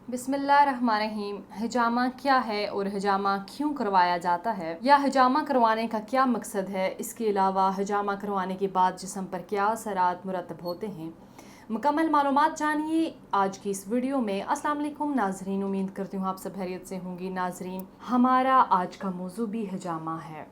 बिस्मिल्लाहिर्रहमानिर्रहीम। हिजामा क्या है और हिजामा क्यों करवाया जाता है, या हिजामा करवाने का क्या मकसद है, इसके अलावा हिजामा करवाने के बाद जिस्म पर क्या असरात मुरतब होते हैं, मुकम्मल मालूमात जानिए आज की इस वीडियो में। अस्सलाम वालेकुम नाजरीन, उम्मीद करती हूँ आप सब खैरियत से होंगी। नाजरीन, हमारा आज का मौजू भी हिजामा है।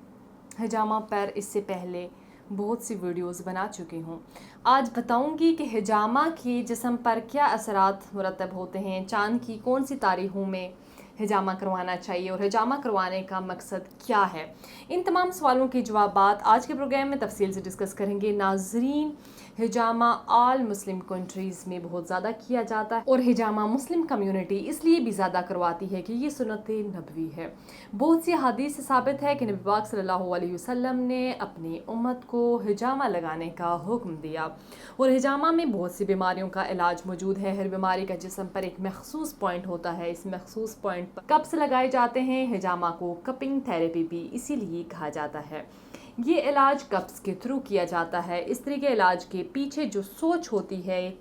हिजामा पर इससे पहले बहुत सी वीडियोस बना चुकी हूँ। आज बताऊंगी कि हिजामा के जिस्म पर क्या असरात मुरतब होते हैं, चांद की कौन सी तारीखों में हिजामा करवाना चाहिए और हिजामा करवाने का मकसद क्या है। इन तमाम सवालों के जवाबात आज के प्रोग्राम में तफसील से डिस्कस करेंगे। नाजरीन, हिजामा ऑल मुस्लिम कंट्रीज़ में बहुत ज़्यादा किया जाता है और हिजामा मुस्लिम कम्युनिटी इसलिए भी ज़्यादा करवाती है कि ये सुन्नत नबवी है। बहुत सी हदीस से साबित है कि नबी पाक सल्लल्लाहु अलैहि वसल्लम ने अपनी उम्मत को हिजामा लगाने का हुक्म दिया और हिजामा में बहुत सी बीमारियों का इलाज मौजूद है। हर बीमारी का जिस्म पर एक मखसूस पॉइंट होता है। इस मखसूस पॉइंट पर कब्स लगाए जाते हैं। हिजामा को कपिंग थेरेपी भी इसीलिए कहा जाता है। ये इलाज कब्स के थ्रू किया जाता है। इस तरीके इलाज के पीछे जो सोच होती है,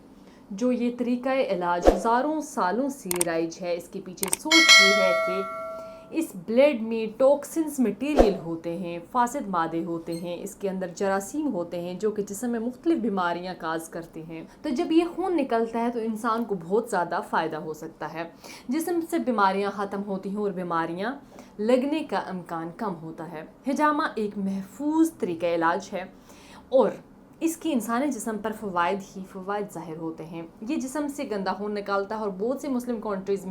जो ये तरीका इलाज हज़ारों सालों से राइज है, इसके पीछे सोच ये है कि इस ब्लड में टॉक्सिन्स मटेरियल होते हैं, फासिद मादे होते हैं, इसके अंदर जरासीम होते हैं जो कि जिस्म में मुख्तलिफ बीमारियां काज करते हैं। तो जब ये खून निकलता है तो इंसान को बहुत ज़्यादा फ़ायदा हो सकता है। जिस्म से बीमारियां ख़त्म होती हैं और बीमारियां लगने का इम्कान कम होता है। हिजामा एक महफूज तरीका इलाज है और इसकी इंसानी जिस्म पर फ़वाइद ही फ़वाइद ज़ाहिर होते हैं। ये जिस्म से गंदा खून निकालता है और बहुत सी मुस्लिम कंट्रीज़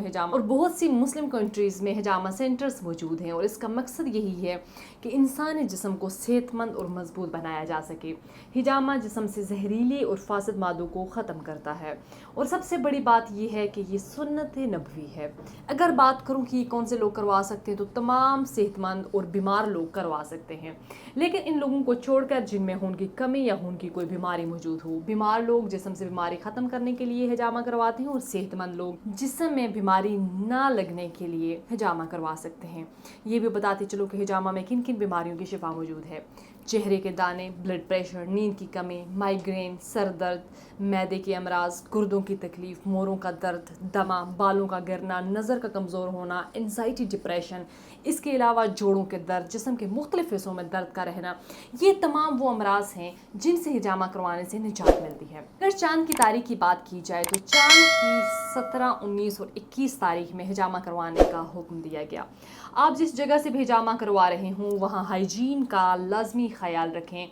में हिजामा सेंटर्स मौजूद हैं और इसका मकसद यही है कि इंसानी जिस्म को सेहतमंद और मजबूत बनाया जा सके। हिजामा जिस्म से जहरीले और फासिद मादों को ख़त्म करता है और सबसे बड़ी बात यह है कि ये सुन्नत नबवी है। अगर बात करूँ कि कौन से लोग करवा सकते हैं, तो तमाम सेहतमंद और बीमार लोग करवा सकते हैं, लेकिन इन लोगों को छोड़कर जिनमें खून की कमी या खून की कोई बीमारी मौजूद हो। बीमार लोग जिस्म से बीमारी ख़त्म करने के लिए हिजामा करवाते हैं और सेहतमंद लोग जिस्म में बीमारी ना लगने के लिए हिजामा करवा सकते हैं। ये भी बताते चलो कि हिजामा में किन किन बीमारियों की शिफा मौजूद है। चेहरे के दाने, ब्लड प्रेशर, नींद की कमी, माइग्रेन, सर दर्द, मैदे के अमराज, गुर्दों की तकलीफ, मोरों का दर्द, दमा, बालों का गिरना, नज़र का कमज़ोर होना, एंजाइटी, डिप्रेशन, इसके अलावा जोड़ों के दर्द, जिस्म के मुख्तलिफ हिस्सों में दर्द का रहना, ये तमाम वो अमराज हैं जिनसे हिजामा करवाने से निजात मिलती है। अगर चांद की तारीख की बात की जाए तो चांद की 17, 19 और 21 तारीख में हिजामा करवाने का हुक्म दिया गया। आप जिस जगह से भी हिजामा करवा रहे हों वहाँ हाइजीन का लाजमी ख्याल रखें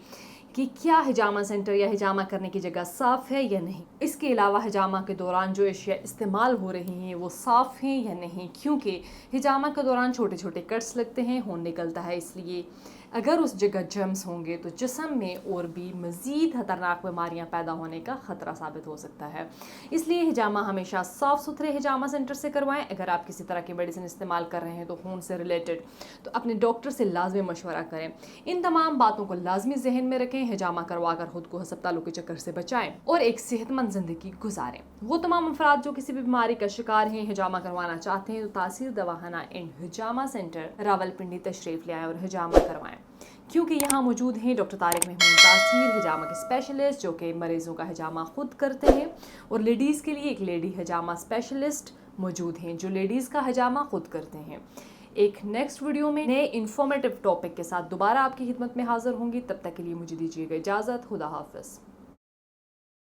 कि क्या हिजामा सेंटर या हिजामा करने की जगह साफ़ है या नहीं। इसके अलावा हिजामा के दौरान जो अशिया इस्तेमाल हो रही हैं वो साफ़ हैं या नहीं, क्योंकि हिजामा के दौरान छोटे छोटे कट्स लगते हैं, खून निकलता है, इसलिए अगर उस जगह जर्म्स होंगे तो जिस्म में और भी मज़ीद ख़तरनाक बीमारियां पैदा होने का ख़तरा साबित हो सकता है। इसलिए हिजामा हमेशा साफ़ सुथरे हिजामा सेंटर से करवाएं। अगर आप किसी तरह की मेडिसिन इस्तेमाल कर रहे हैं तो खून से रिलेटेड, तो अपने डॉक्टर से लाजमी मशवरा करें। इन तमाम बातों को लाजमी जहन में रखें। हिजामा करवा कर खुद को अस्पतालों के चक्कर से बचाएं और एक सेहतमंद ज़िंदगी गुजारें। वो तमाम अफराद जो किसी भी बीमारी का शिकार हैं, हिजामा करवाना चाहते हैं, तो तासीर दवाखाना एंड हिजामा सेंटर रावलपिंडी तशरीफ़ ले आएँ और हिजामा करवाएं, क्योंकि यहाँ मौजूद हैं डॉक्टर तारिक महमूद तासीर, हिजामा के स्पेशलिस्ट, जो कि मरीज़ों का हिजामा खुद करते हैं, और लेडीज़ के लिए एक लेडी हिजामा स्पेशलिस्ट मौजूद हैं जो लेडीज़ का हिजामा खुद करते हैं। एक नेक्स्ट वीडियो में नए इन्फॉर्मेटिव टॉपिक के साथ दोबारा आपकी खिदमत में हाजिर होंगी। तब तक के लिए मुझे दीजिएगा इजाज़त। खुदा हाफ़िज़।